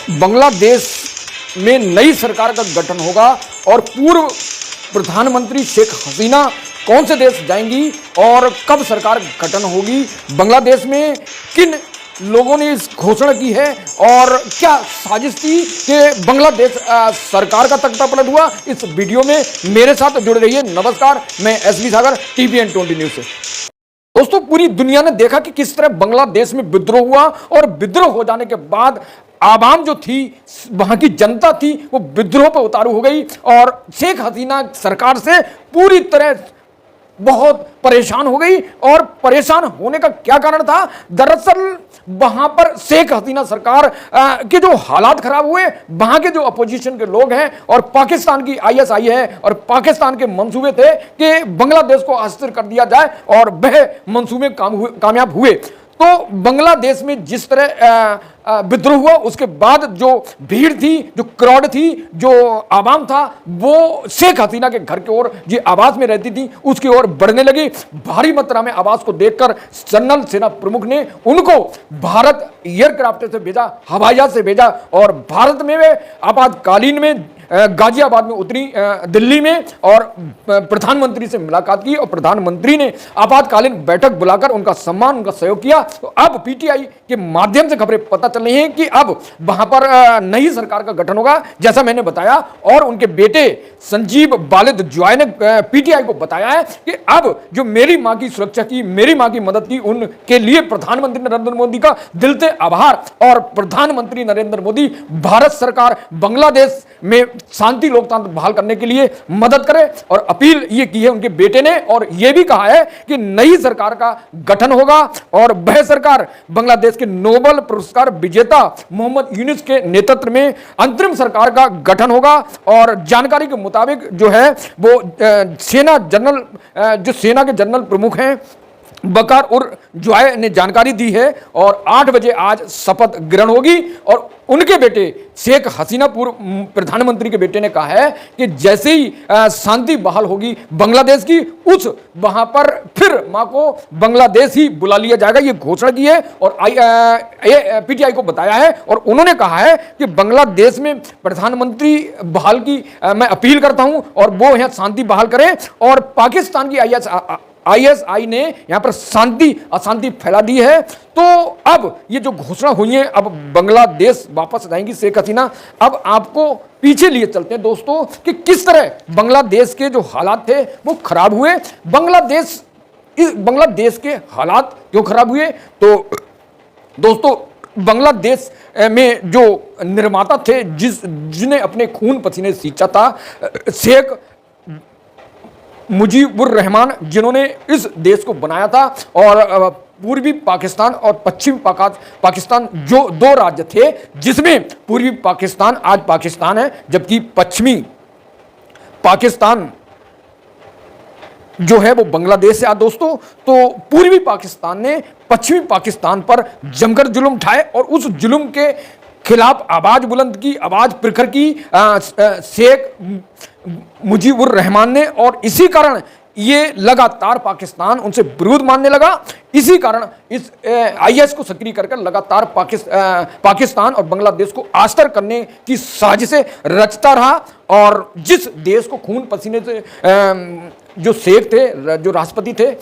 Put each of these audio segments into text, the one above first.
बांग्लादेश में नई सरकार का गठन होगा और पूर्व प्रधानमंत्री शेख हसीना कौन से देश जाएंगी और कब सरकार गठन होगी, बांग्लादेश में किन लोगों ने इस घोषणा की है और क्या साजिश थी कि बांग्लादेश सरकार का तख्ता पलट हुआ, इस वीडियो में मेरे साथ जुड़े रहिए। नमस्कार, मैं एसबी सागर, TVN 20 न्यूज से। दोस्तों, पूरी दुनिया ने देखा कि किस तरह बांग्लादेश में विद्रोह हुआ और विद्रोह हो जाने के बाद आवाम जो थी, वहां की जनता थी, वो विद्रोह पर उतारू हो गई और शेख हसीना सरकार से पूरी तरह बहुत परेशान हो गई। और परेशान होने का क्या कारण था? दरअसल वहां पर शेख हसीना सरकार के जो हालात खराब हुए, वहां के जो अपोजिशन के लोग हैं और पाकिस्तान की ISI है और पाकिस्तान के मंसूबे थे कि बांग्लादेश को अस्थिर कर दिया जाए और वह मंसूबे कामयाब हुए। तो बांग्लादेश में जिस तरह विद्रोह हुआ, उसके बाद जो भीड़ थी, जो क्राउड थी, जो आवाम था, वो शेख हसीना के घर की ओर, जो आवास में रहती थी, उसकी ओर बढ़ने लगी। भारी मात्रा में आवास को देखकर जनरल सेना प्रमुख ने उनको भारत एयरक्राफ्ट से भेजा, हवाई जहाज से भेजा और भारत में वे आपातकालीन में गाजियाबाद में उतरी, दिल्ली में, और प्रधानमंत्री से मुलाकात की और प्रधानमंत्री ने आपातकालीन बैठक बुलाकर उनका सम्मान, उनका सहयोग किया। तो अब PTI के माध्यम से खबरें पता चल रही हैं कि अब वहां पर नई सरकार का गठन होगा, जैसा मैंने बताया। और उनके बेटे संजीव बालिद जॉय ने PTI को बताया है कि अब जो मेरी मां की सुरक्षा की, मेरी मां की मदद की, उनके लिए प्रधानमंत्री नरेंद्र मोदी का दिल से आभार। और प्रधानमंत्री नरेंद्र मोदी भारत सरकार बांग्लादेश में शांति लोकतंत्र बहाल करने के लिए मदद करे और अपील ये की है उनके बेटे ने। और ये भी कहा है कि नई सरकार का गठन होगा और वह सरकार बांग्लादेश के नोबेल पुरस्कार विजेता मोहम्मद यूनुस के नेतृत्व में अंतरिम सरकार का गठन होगा। और जानकारी के मुताबिक जो है वो सेना के जनरल प्रमुख हैं बकार उर जॉय ने जानकारी दी है और 8 बजे आज शपथ ग्रहण होगी। और उनके बेटे शेख हसीना, पूर्व प्रधानमंत्री के बेटे ने कहा है कि जैसे ही शांति बहाल होगी बांग्लादेश की, उस वहां पर फिर मां को बांग्लादेश ही बुला लिया जाएगा, ये घोषणा की है और PTI को बताया है। और उन्होंने कहा है कि बांग्लादेश में प्रधानमंत्री बहाल की मैं अपील करता हूं और वो यहां शांति बहाल करें। और पाकिस्तान की ISI ने यहां पर अशांति फैला दी है। तो अब ये जो घोषणा हुई है, अब बांग्लादेश वापस जाएंगी शेख हसीना। अब आपको पीछे लिए चलते हैं दोस्तों कि किस तरह बांग्लादेश के जो हालात थे वो खराब हुए। बांग्लादेश के हालात क्यों खराब हुए? तो दोस्तों, बांग्लादेश में जो निर्माता थे, जिन्हें अपने खून पसीने सींचा था, शेख मुजीबुर रहमान, जिन्होंने इस देश को बनाया था। और पूर्वी पाकिस्तान और पश्चिमी पाकिस्तान जो 2 राज्य थे, जिसमें पूर्वी पाकिस्तान आज पाकिस्तान है, जबकि पश्चिमी पाकिस्तान जो है वो बांग्लादेश है। दोस्तों, तो पूर्वी पाकिस्तान ने पश्चिमी पाकिस्तान पर जमकर जुल्म उठाए और उस जुल्म के खिलाफ आवाज बुलंद की, आवाज प्रखर की शेख मुजीबुर रहमान ने। और इसी कारण ये लगातार पाकिस्तान उनसे विरोध मानने लगा। इसी कारण इस IS को सक्रिय करके लगातार पाकिस्तान और बांग्लादेश को आस्तर करने की साजिशें रचता रहा। और जिस देश को खून पसीने से जो शेख थे, जो राष्ट्रपति थे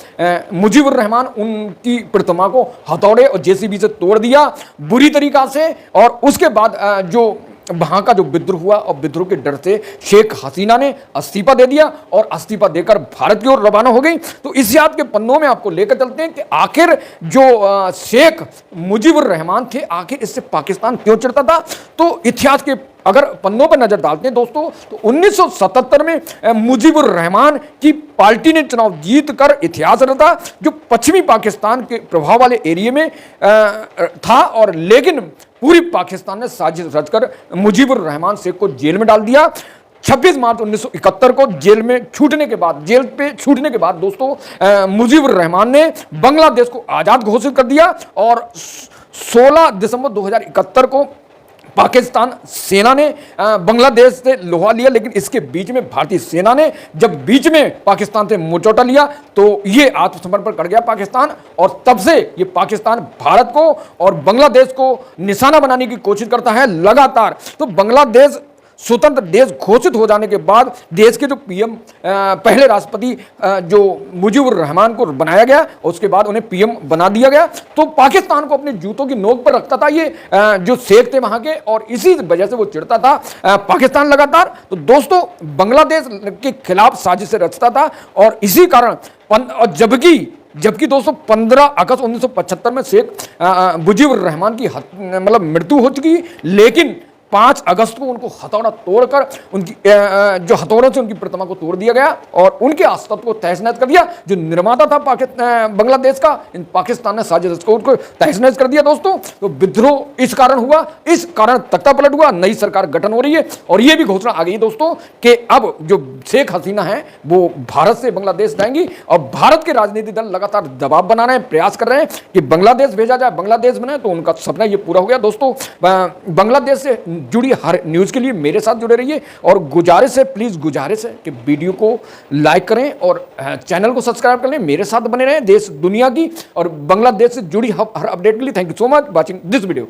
मुजीबुर रहमान, उनकी प्रतिमा को हथौड़े और JCB से तोड़ दिया बुरी तरीका से। और उसके बाद जो वहां का जो विद्रोह हुआ और विद्रोह के डर से शेख हसीना ने इस्तीफा दे दिया और इस्तीफा देकर भारत की ओर रवाना हो गई। तो इस याद के पन्नों में आपको लेकर चलते हैं कि आखिर जो शेख मुजीबुर रहमान थे, आखिर इससे पाकिस्तान क्यों चिढ़ता था। तो इतिहास के अगर पन्नों पर नजर डालते हैं दोस्तों, तो 1977 में मुजीबुर रहमान की पार्टी ने चुनाव जीतकर इतिहास रचा, जो पश्चिमी पाकिस्तान के प्रभाव वाले एरिया में था। और लेकिन पूरी पाकिस्तान ने साजिश रचकर मुजीबुर रहमान शेख को जेल में डाल दिया। 26 मार्च 1971 को जेल पे छूटने के बाद दोस्तों मुजीबुर रहमान ने बांग्लादेश को आजाद घोषित कर दिया। और 16 दिसंबर 2071 को पाकिस्तान सेना ने बांग्लादेश से लोहा लिया, लेकिन इसके बीच में भारतीय सेना ने जब बीच में पाकिस्तान से मुचौटा लिया तो ये आत्मसमर्पण कर गया पाकिस्तान, और तब से ये पाकिस्तान भारत को और बांग्लादेश को निशाना बनाने की कोशिश करता है लगातार। तो बांग्लादेश स्वतंत्र देश घोषित हो जाने के बाद देश के जो पीएम पहले राष्ट्रपति जो मुजीबुर रहमान को बनाया गया, उसके बाद उन्हें पीएम बना दिया गया। तो पाकिस्तान को अपने जूतों की नोक पर रखता था ये जो शेख थे वहां के, और इसी वजह से वो चिढ़ता था पाकिस्तान लगातार। तो दोस्तों बांग्लादेश के खिलाफ साजिशें रचता था, और इसी कारण और जबकि दोस्तों 15 अगस्त 1975 में शेख मुजीबुर रहमान की मतलब मृत्यु हो चुकी, लेकिन 5 अगस्त को उनको हथौड़ा तोड़कर उनकी जो हथौड़ों से उनकी प्रतिमा को तोड़ दिया गया और उनके अस्तित्व को तहस-नहस कर दिया। जो निर्माता था बांग्लादेश का, इन पाकिस्तान ने साजिश को उनको तहस-नहस कर दिया दोस्तों। तो विद्रोह इस कारण हुआ, इस कारण तख्ता पलट हुआ, नई सरकार गठन हो रही है, और ये भी घोषणा आ गई दोस्तों कि अब जो शेख हसीना है वो भारत से बांग्लादेश जाएंगी, और भारत के राजनीतिक दल लगातार दबाव बना रहे हैं, प्रयास कर रहे हैं कि बांग्लादेश भेजा जाए, बांग्लादेश बने। तो उनका सपना ये पूरा हो गया दोस्तों। बांग्लादेश से जुड़ी हर न्यूज़ के लिए मेरे साथ जुड़े रहिए, और गुजारिश है, प्लीज़ गुजारिश है कि वीडियो को लाइक करें और चैनल को सब्सक्राइब कर लें, मेरे साथ बने रहें देश दुनिया की और बांग्लादेश से जुड़ी हर अपडेट के लिए। Thank you so much watching this video.